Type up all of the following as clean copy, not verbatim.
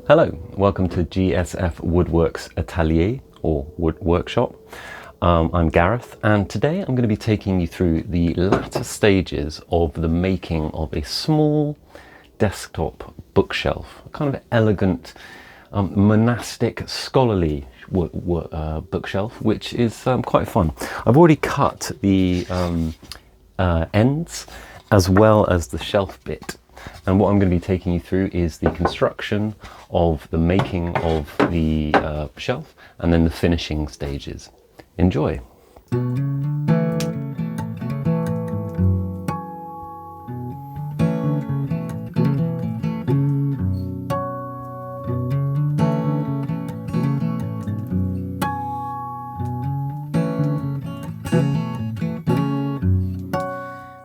Hello, welcome to GSFWoodwork's Atelier or Wood Workshop. I'm Gareth, and today I'm going to be taking you through the latter stages of the making of a small desktop bookshelf, a kind of elegant monastic scholarly bookshelf, which is quite fun. I've already cut the ends as well as the shelf bit. And what I'm going to be taking you through is the construction of the making of the shelf and then the finishing stages. Enjoy.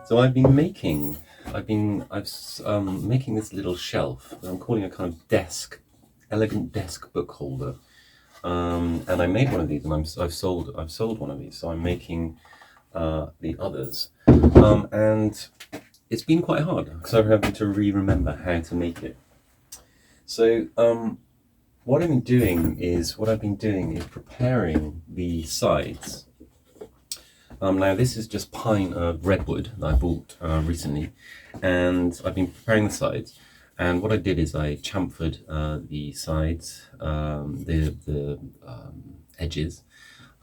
So I've been making this little shelf that I'm calling a kind of elegant desk book holder. And I made one of these, and I've sold one of these. So I'm making the others, and it's been quite hard because I'm having to remember how to make it. So what I've been doing is preparing the sides. Now this is just pine redwood that I bought recently, and I've been preparing the sides. And what I did is I chamfered the sides, the edges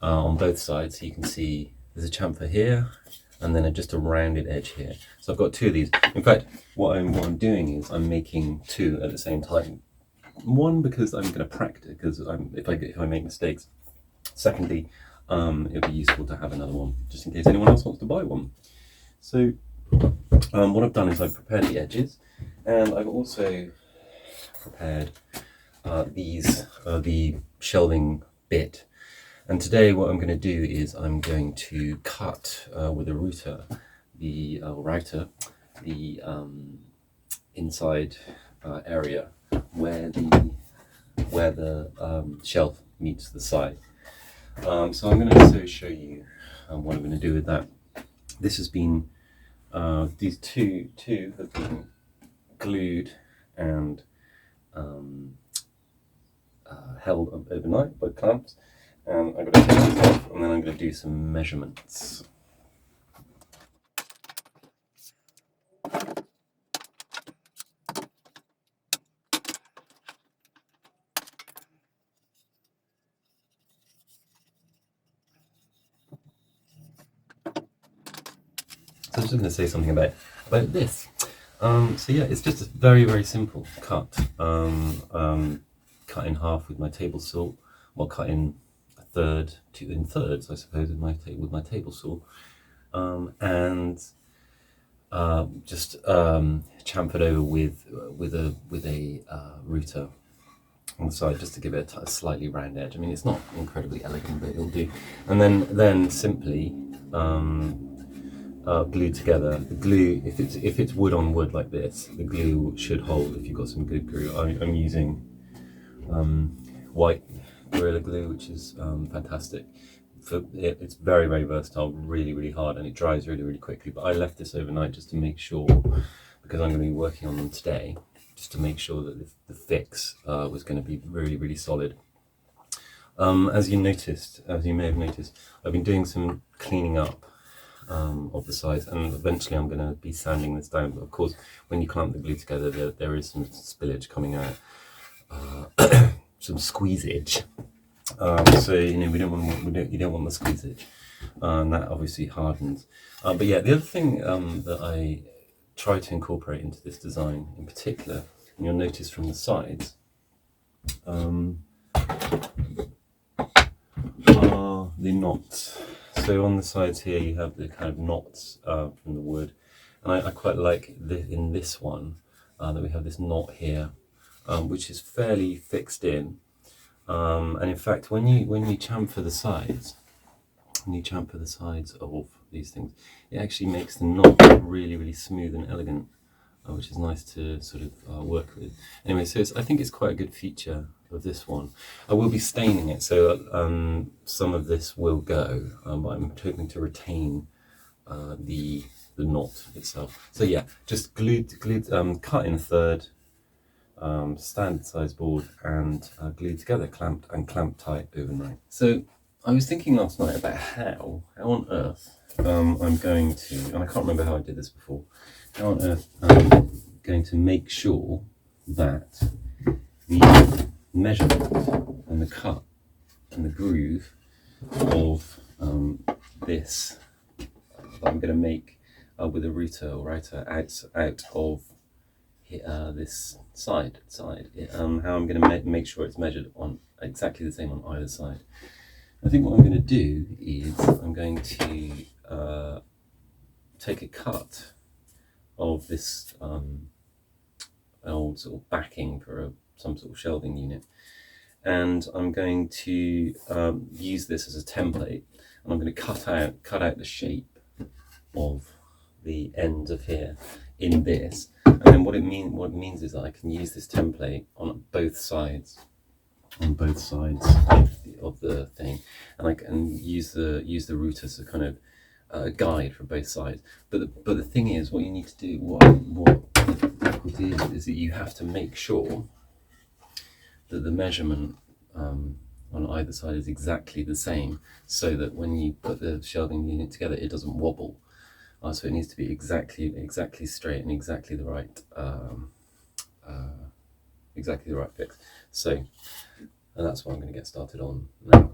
on both sides. So you can see there's a chamfer here, and then just a rounded edge here. So I've got two of these. In fact, what I'm doing is I'm making two at the same time. One, because I'm going to practice, because if I make mistakes. Secondly, it'd be useful to have another one just in case anyone else wants to buy one. So what I've done is I've prepared the edges, and I've also prepared the shelving bit. And today what I'm going to do is I'm going to cut with a router the inside area where the shelf meets the side. So I'm going to also show you what I'm going to do with that. This has been, these two have been glued and held overnight by clamps. And I'm going to take this off, and then I'm going to do some measurements. So I'm just going to say something about this. So yeah, it's just a very, very simple cut. Cut in half with my table saw, well, cut in a third, two in thirds, I suppose, with my table saw, and just chamfered over with a router on the side, just to give it a slightly round edge. I mean, it's not incredibly elegant, but it'll do. And then simply glued together. The glue, if it's wood on wood like this, the glue should hold if you've got some good glue. I'm using white Gorilla Glue, which is fantastic. It's very, very versatile, really, really hard, and it dries really, really quickly. But I left this overnight just to make sure, because I'm going to be working on them today, just to make sure that the fix was going to be really, really solid. As you may have noticed, I've been doing some cleaning up of the sides, and eventually I'm going to be sanding this down. But of course, when you clamp the glue together, there is some spillage coming out, some squeezage. So you don't want the squeezage, and that obviously hardens. But yeah, the other thing that I try to incorporate into this design, in particular, and you'll notice from the sides, are the knots. So on the sides here you have the kind of knots from the wood, and I quite like in this one that we have this knot here, which is fairly fixed in, and in fact when you chamfer the sides, of these things, it actually makes the knot really, really smooth and elegant, which is nice to sort of work with. Anyway, so I think it's quite a good feature of this one. I will be staining it, so some of this will go, but I'm hoping to retain the knot itself. So yeah, just glued, cut in a third, standard size board and glued together, clamped tight overnight. So I was thinking last night about how on earth I'm going to, and I can't remember how I did this before, how on earth I'm going to make sure that the measurement and the cut and the groove of this that I'm going to make with a router or router out of this side, how I'm going to make sure it's measured on exactly the same on either side. I think what I'm going to do is I'm going to take a cut of this old sort of backing for some sort of shelving unit, and I'm going to use this as a template, and I'm going to cut out the shape of the end of here in this, and then what it means is that I can use this template on both sides of the thing, and I can use the router as a kind of guide for both sides. But the thing is, what you need to do, what the difficulty is that you have to make sure that the measurement on either side is exactly the same, so that when you put the shelving unit together, it doesn't wobble. So it needs to be exactly straight and exactly the right fix. So, and that's what I'm going to get started on now.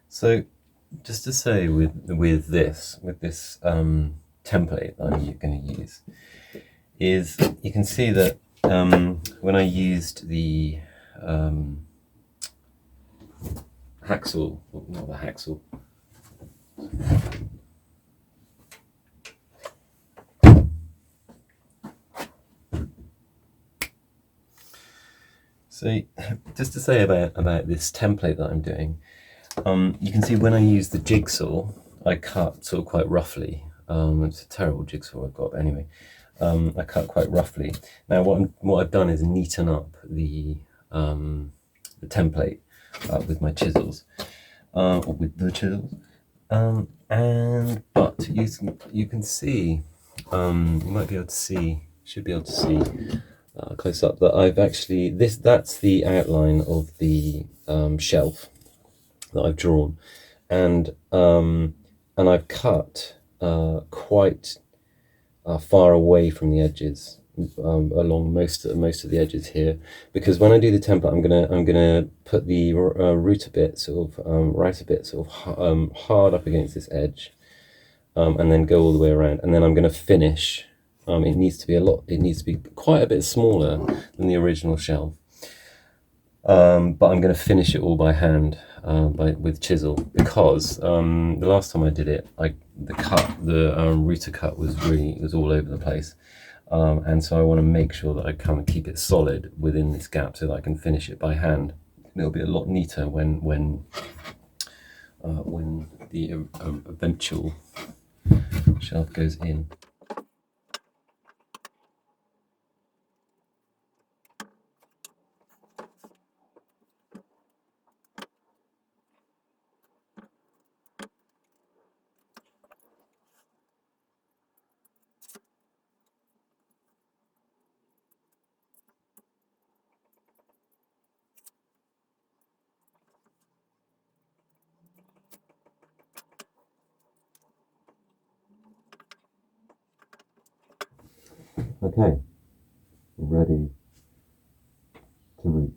So, just to say, with this template that I'm going to use, is you can see that when I used the hacksaw, not the hacksaw, so just to say about this template that I'm doing, you can see when I use the jigsaw, I cut sort of quite roughly. It's a terrible jigsaw I've got, but anyway, I cut quite roughly. Now what I've done is neaten up the template with my chisels, or with the chisels, But you can see, you might be able to see, should be able to see close up that I've actually that's the outline of the shelf that I've drawn, and I've cut quite far away from the edges, along most of the edges here, because when I do the template, I'm gonna put the router bit sort of right a bit sort of hard up against this edge, and then go all the way around, and then I'm gonna finish. It needs to be it needs to be quite a bit smaller than the original shelf. But I'm going to finish it all by hand, with chisel, because the last time I did it, the router cut was all over the place, and so I want to make sure that I kind of keep it solid within this gap so that I can finish it by hand. It'll be a lot neater when the eventual shelf goes in. Okay, ready to root.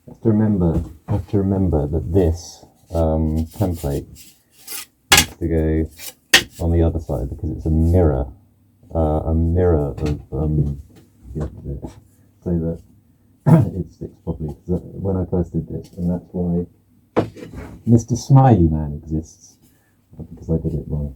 Have to remember that this template needs to go on the other side because it's a mirror of the opposite, so that it sticks properly. When I first did this, and that's why Mr. Smiley Man exists, because I did it wrong.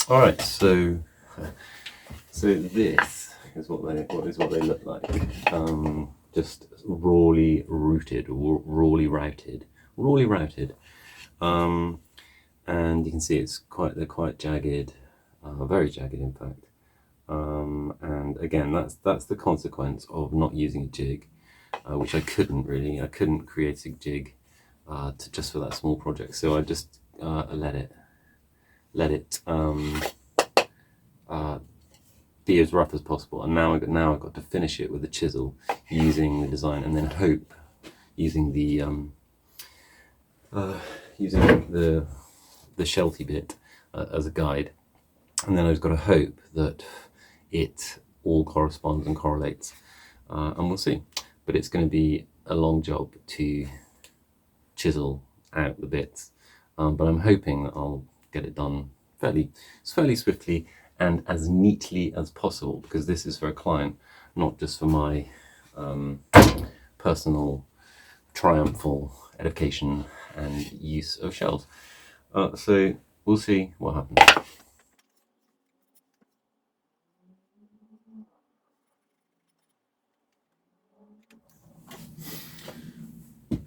All right, so this is what they look like. Just rawly routed, rawly routed. And you can see they're quite jagged, very jagged in fact. And again, that's the consequence of not using a jig, which I couldn't create a jig just for that small project. So I just let it be as rough as possible. And now I've got to finish it with a chisel using the design, and then hope using the shelty bit as a guide. And then I've got to hope that it all corresponds and correlates, and we'll see. But it's going to be a long job to chisel out the bits, but I'm hoping that I'll get it done fairly swiftly and as neatly as possible, because this is for a client, not just for my personal triumphal edification and use of shells. So we'll see what happens.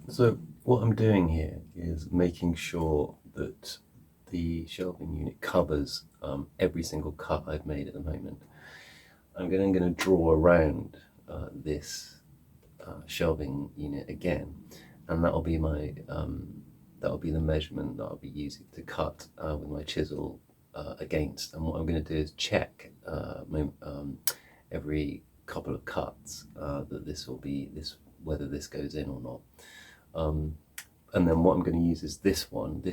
So what I'm doing here is making sure that the shelving unit covers every single cut I've made at the moment. I'm going to draw around this shelving unit again, and that'll be the measurement that I'll be using to cut with my chisel against. And what I'm going to do is check every couple of cuts that whether this goes in or not. And then what I'm going to use is this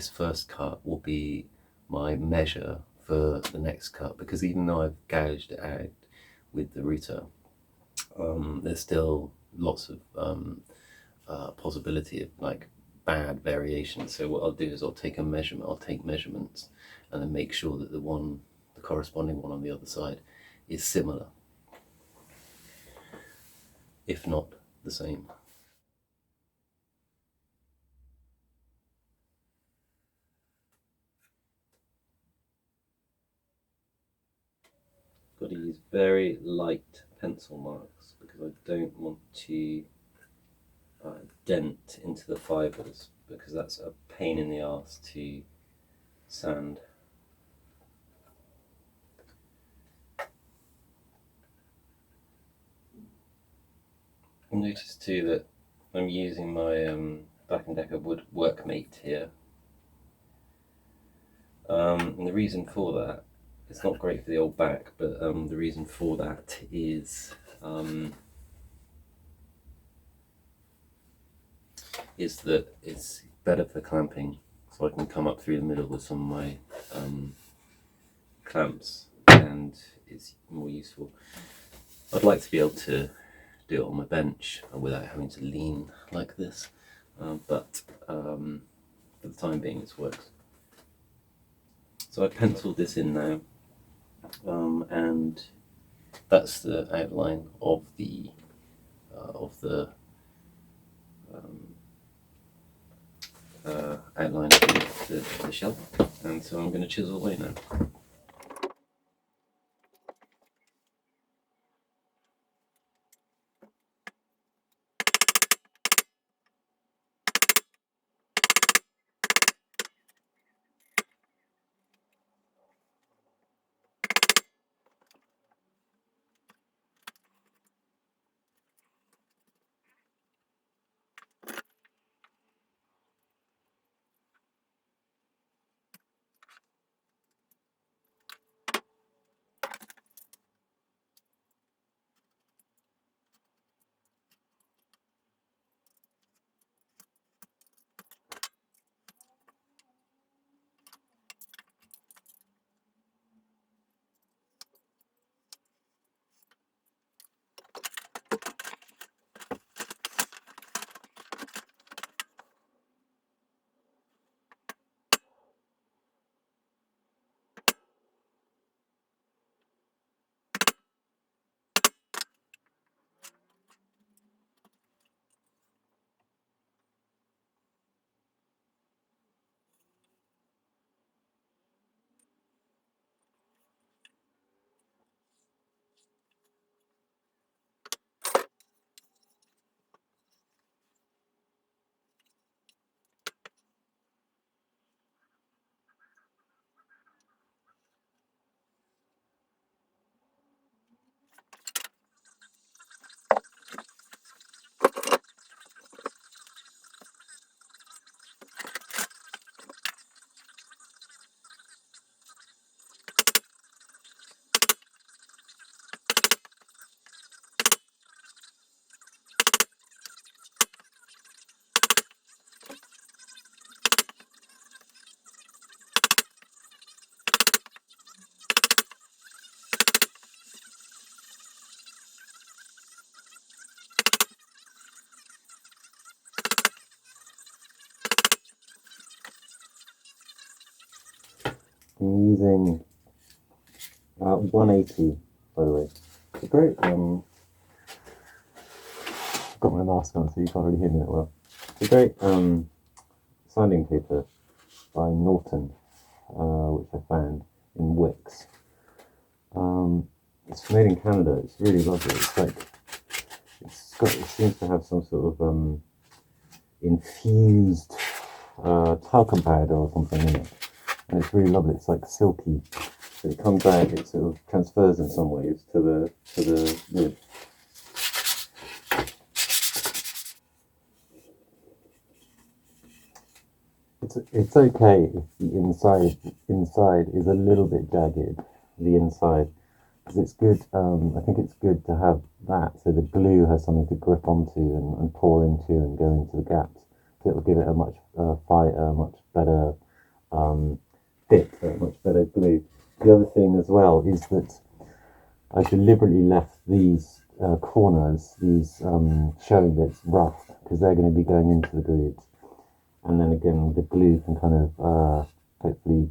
first cut will be my measure for the next cut, because even though I've gouged it out with the router, there's still lots of possibility of like bad variation. So what I'll do is I'll take measurements and then make sure that the corresponding one on the other side is similar, if not the same. to use very light pencil marks because I don't want to dent into the fibres, because that's a pain in the arse to sand. Notice too that I'm using my Black & Decker woodwork mate here. And the reason for that, it's not great for the old back, but the reason for that is that it's better for clamping, so I can come up through the middle with some of my clamps, and it's more useful. I'd like to be able to do it on my bench without having to lean like this, but for the time being it works. So I penciled this in now, and that's the outline of the outline of the shelf, and so I'm going to chisel away now. I'm using 180, by the way. It's great. I've got my mask on, so you can't really hear me that well. It's a great sanding paper by Norton, which I found in Wix. It's made in Canada. It's really lovely. It's like it seems to have some sort of infused talcum powder or something in it, and it's really lovely. It's like silky. So it comes out. It sort of transfers in some ways to the wood. It's okay if the inside is a little bit jagged, the inside, because it's good. I think it's good to have that, so the glue has something to grip onto and pour into and go into the gaps. So it will give it a much much better fit, a much better glue. The other thing as well is that I deliberately left these corners, these showing bits rough, because they're going to be going into the grooves. And then again, the glue can kind of hopefully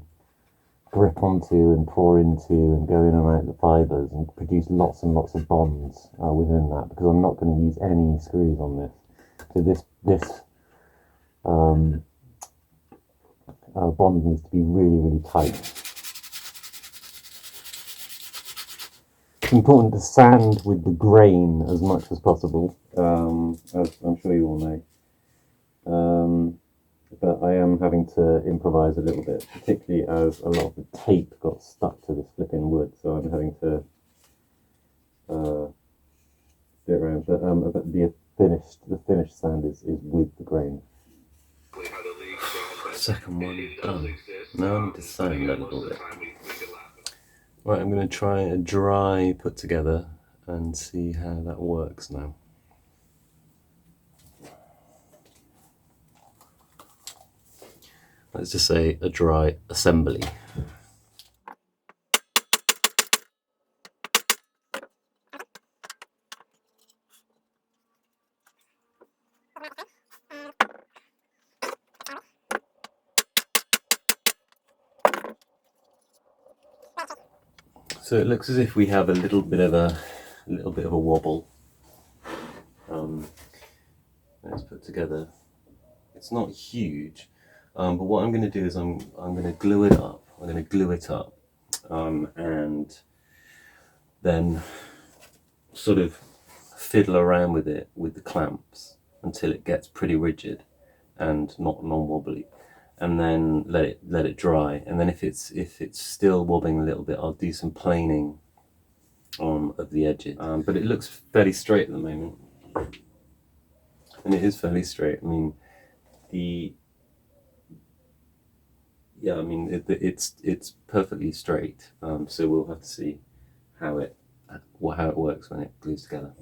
grip onto and pour into and go in and out the fibres and produce lots and lots of bonds within that, because I'm not going to use any screws on this. So this bond needs to be really, really tight. it's important to sand with the grain as much as possible, as I'm sure you all know. But I am having to improvise a little bit, particularly as a lot of the tape got stuck to this flipping wood, so I'm having to do it around. But the finished sand is with the grain. Second one done. Now I need to sand a little bit. Right, I'm going to try a dry put together and see how that works now. Let's just say a dry assembly. So it looks as if we have a little bit of a wobble. Let's put together. It's not huge, but what I'm going to do is I'm going to glue it up. I'm going to glue it up, and then sort of fiddle around with it with the clamps until it gets pretty rigid and not non-wobbly, and then let it dry. And then if it's still wobbling a little bit, I'll do some planing of the edges. But it looks fairly straight at the moment, and it is fairly straight. I mean, it's perfectly straight. So we'll have to see how it works when it glues together.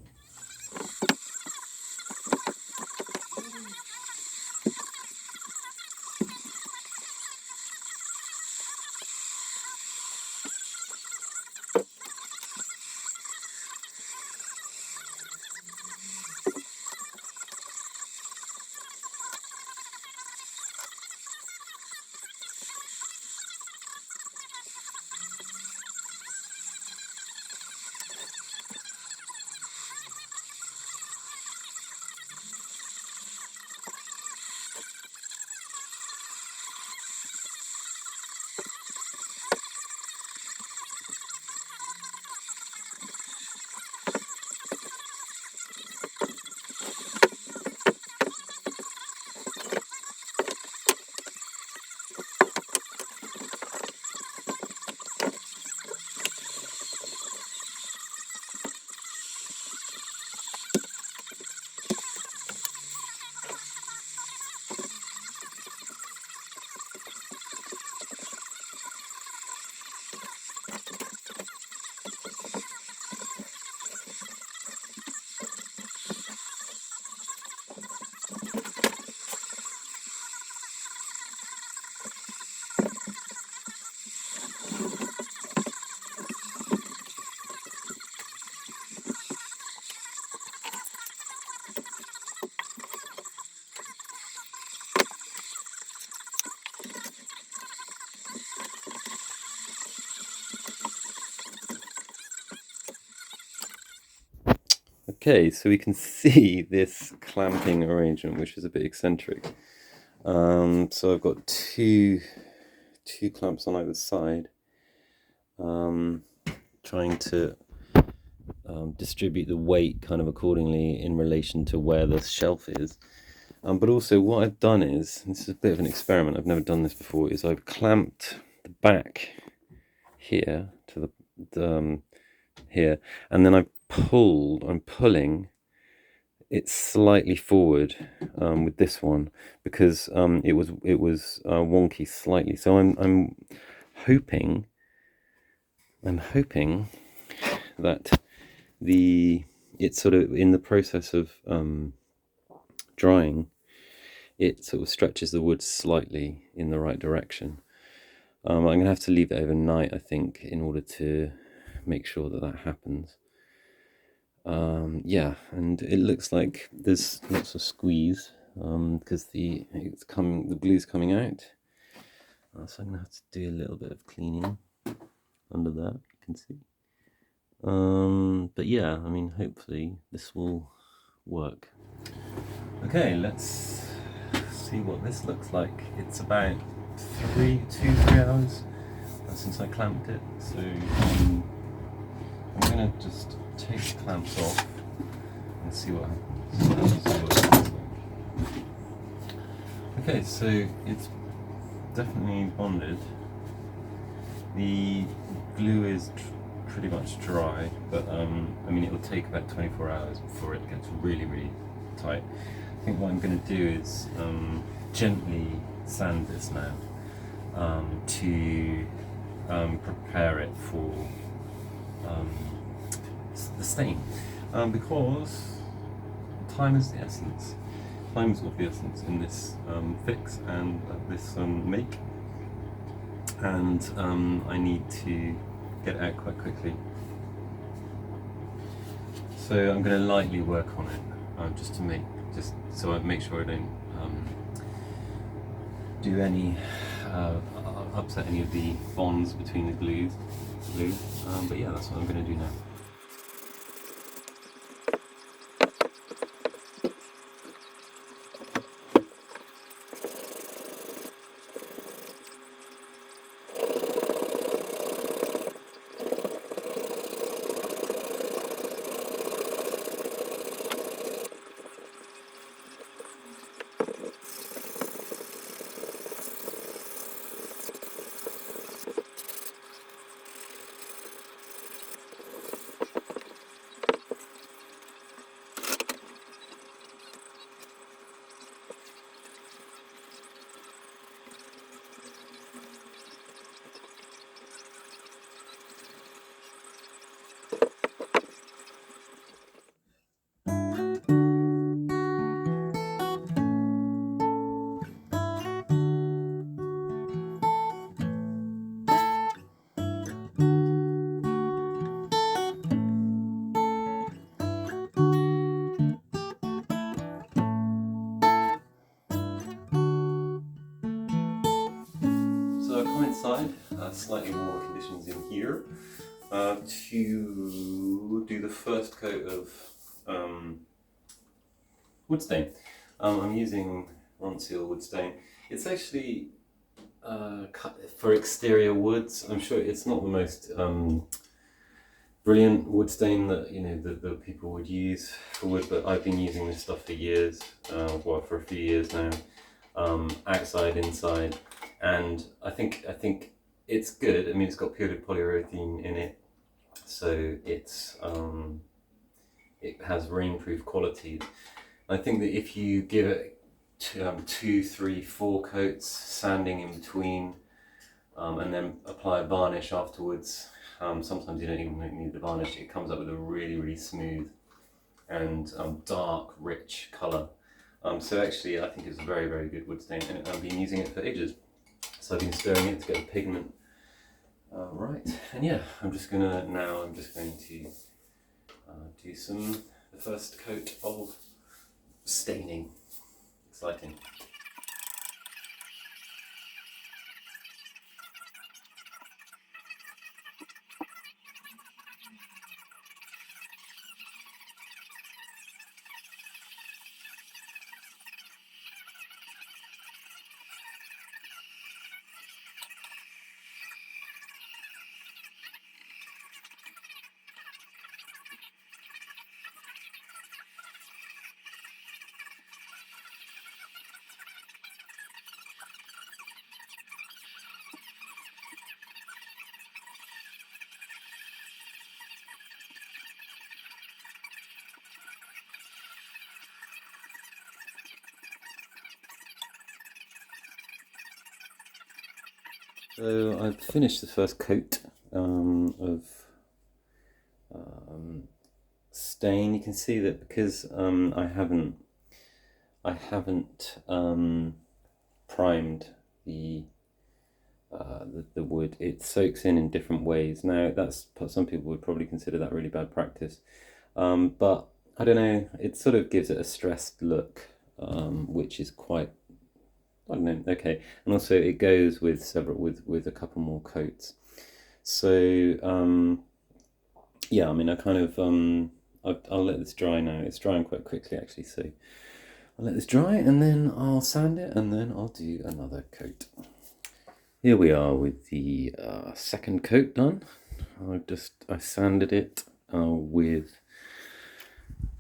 Okay, so we can see this clamping arrangement, which is a bit eccentric. So I've got two clamps on either side, trying to distribute the weight kind of accordingly in relation to where the shelf is. But also what I've done is, this is a bit of an experiment, I've never done this before, is I've clamped the back here to the here, and then I'm pulling it slightly forward with this one, because it was wonky slightly. So I'm hoping that it's sort of in the process of drying, it sort of stretches the wood slightly in the right direction. I'm going to have to leave it overnight, I think, in order to make sure that happens. Yeah, and it looks like there's lots of squeeze because the glue's coming out. So I'm going to have to do a little bit of cleaning under that, you can see. But yeah, I mean, hopefully this will work. Okay, let's see what this looks like. It's about 3 hours since I clamped it, so I'm going to just take the clamps off and see what happens. Okay, so it's definitely bonded. The glue is pretty much dry, but I mean it will take about 24 hours before it gets really, really tight. I think what I'm going to do is gently sand this now to prepare it for the stain, because time is the essence. Time is of the essence in this fix and this make, and I need to get it out quite quickly. So I'm going to lightly work on it, just so I make sure I don't do any upset any of the bonds between the glue. But yeah, that's what I'm going to do now. So I've come inside, slightly warmer conditions in here, to do the first coat of wood stain. I'm using Ronseal wood stain. It's actually for exterior woods. I'm sure it's not the most brilliant wood stain that that people would use for wood, but I've been using this stuff for years, well, for a few years now, outside, inside. And I think it's good. I mean, it's got pure polyurethane in it, so it's it has rainproof qualities. I think that if you give it 2, 3, 4 coats, sanding in between, and then apply a varnish afterwards, sometimes you don't even need the varnish. It comes up with a really, really smooth and dark, rich colour. So actually, I think it's a very, very good wood stain, and I've been using it for ages. So I've been stirring it to get the pigment right, and yeah, I'm just going to do the first coat of staining. Exciting. So I've finished the first coat of stain. You can see that because I haven't primed the wood, it soaks in different ways. Now some people would probably consider that really bad practice, but I don't know, it sort of gives it a stressed look, which is quite, I don't know, okay. And also it goes with with a couple more coats. So yeah, I mean, I'll let this dry now. It's drying quite quickly actually, so I'll let this dry and then I'll sand it and then I'll do another coat. Here we are with the second coat done. I sanded it with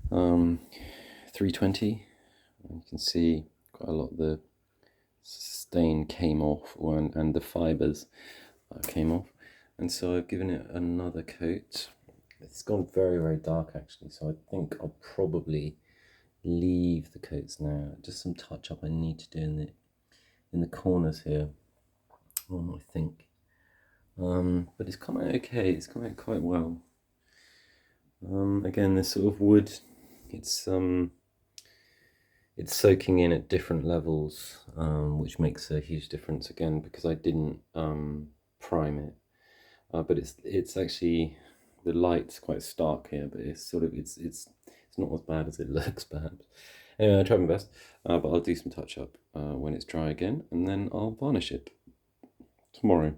320. You can see quite a lot of the stain came off, and the fibres came off, and so I've given it another coat. It's gone very, very dark actually, so I think I'll probably leave the coats now. Just some touch up I need to do in the corners here, I think. But it's come out okay. It's come out quite well. Again, this sort of wood, it's soaking in at different levels, which makes a huge difference. Again, because I didn't prime it, but it's actually, the light's quite stark here, but it's sort of it's not as bad as it looks, perhaps. Anyway, I tried my best, but I'll do some touch up when it's dry again, and then I'll varnish it tomorrow.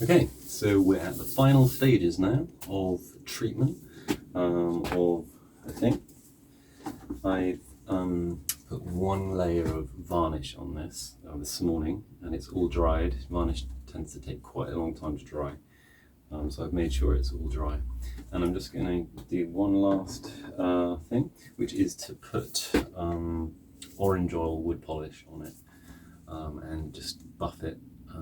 Okay, so we're at the final stages now of treatment of the thing. I've put one layer of varnish on this this morning, and it's all dried. Varnish tends to take quite a long time to dry, so I've made sure it's all dry. And I'm just going to do one last thing, which is to put orange oil wood polish on it, and just buff it,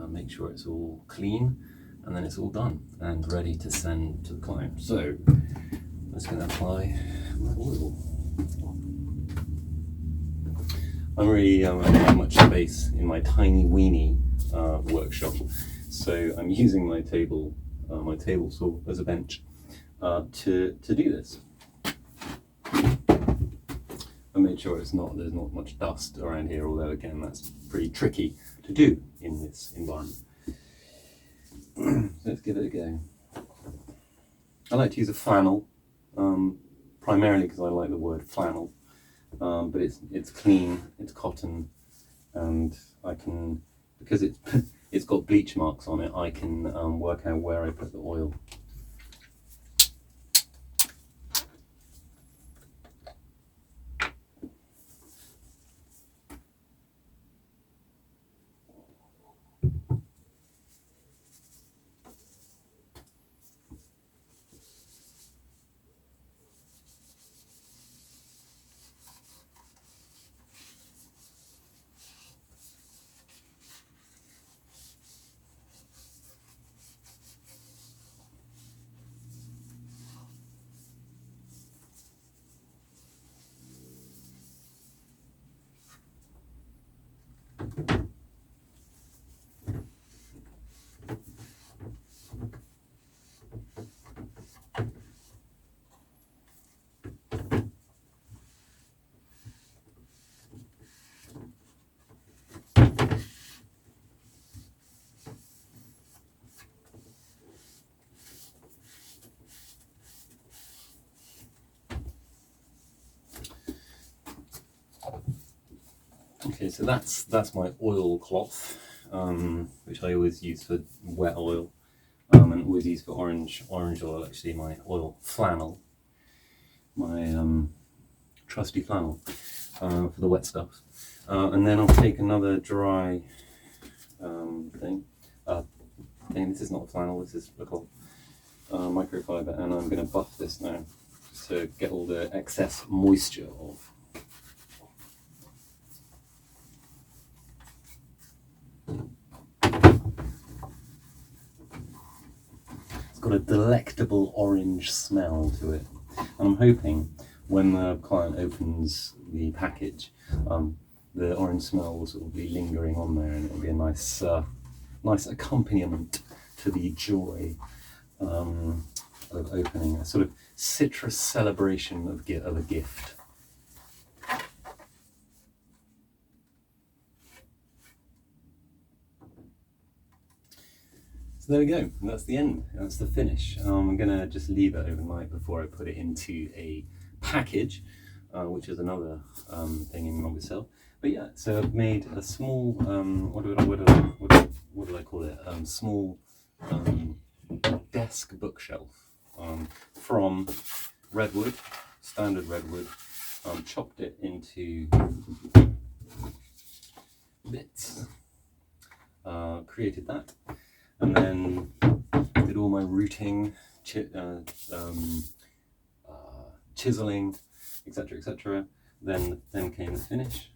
make sure it's all clean, and then it's all done and ready to send to the client. So I'm just going to apply my oil. I'm really don't have much space in my tiny weeny workshop, so I'm using my table saw as a bench to do this. I made sure there's not much dust around here, although again that's pretty tricky to do in this environment. So let's give it a go. I like to use a flannel, primarily because I like the word flannel, but it's clean, it's cotton, and I can, because it's got bleach marks on it, I can work out where I put the oil. Okay, so that's my oil cloth. which I always use for wet oil, and always use for orange oil. Actually, my oil flannel, my trusty flannel for the wet stuff. And then I'll take another dry thing. This is not flannel. This is little microfiber, and I'm going to buff this now to get all the excess moisture off. It's got a delectable orange smell to it, and I'm hoping when the client opens the package, the orange smell will sort of be lingering on there, and it'll be a nice accompaniment to the joy of opening, a sort of citrus celebration of a gift. So there we go, that's the end, that's the finish. I'm going to just leave it overnight before I put it into a package, which is another thing in and of itself. But yeah, so I've made a small, what did I call it? Small desk bookshelf from redwood, standard redwood. Chopped it into bits, created that, and then did all my routing, chiseling, etc., etc. Then came the finish,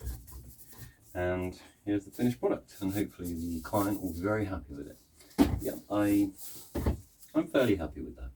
and here's the finished product, and hopefully the client will be very happy with it. Yeah, I'm fairly happy with that.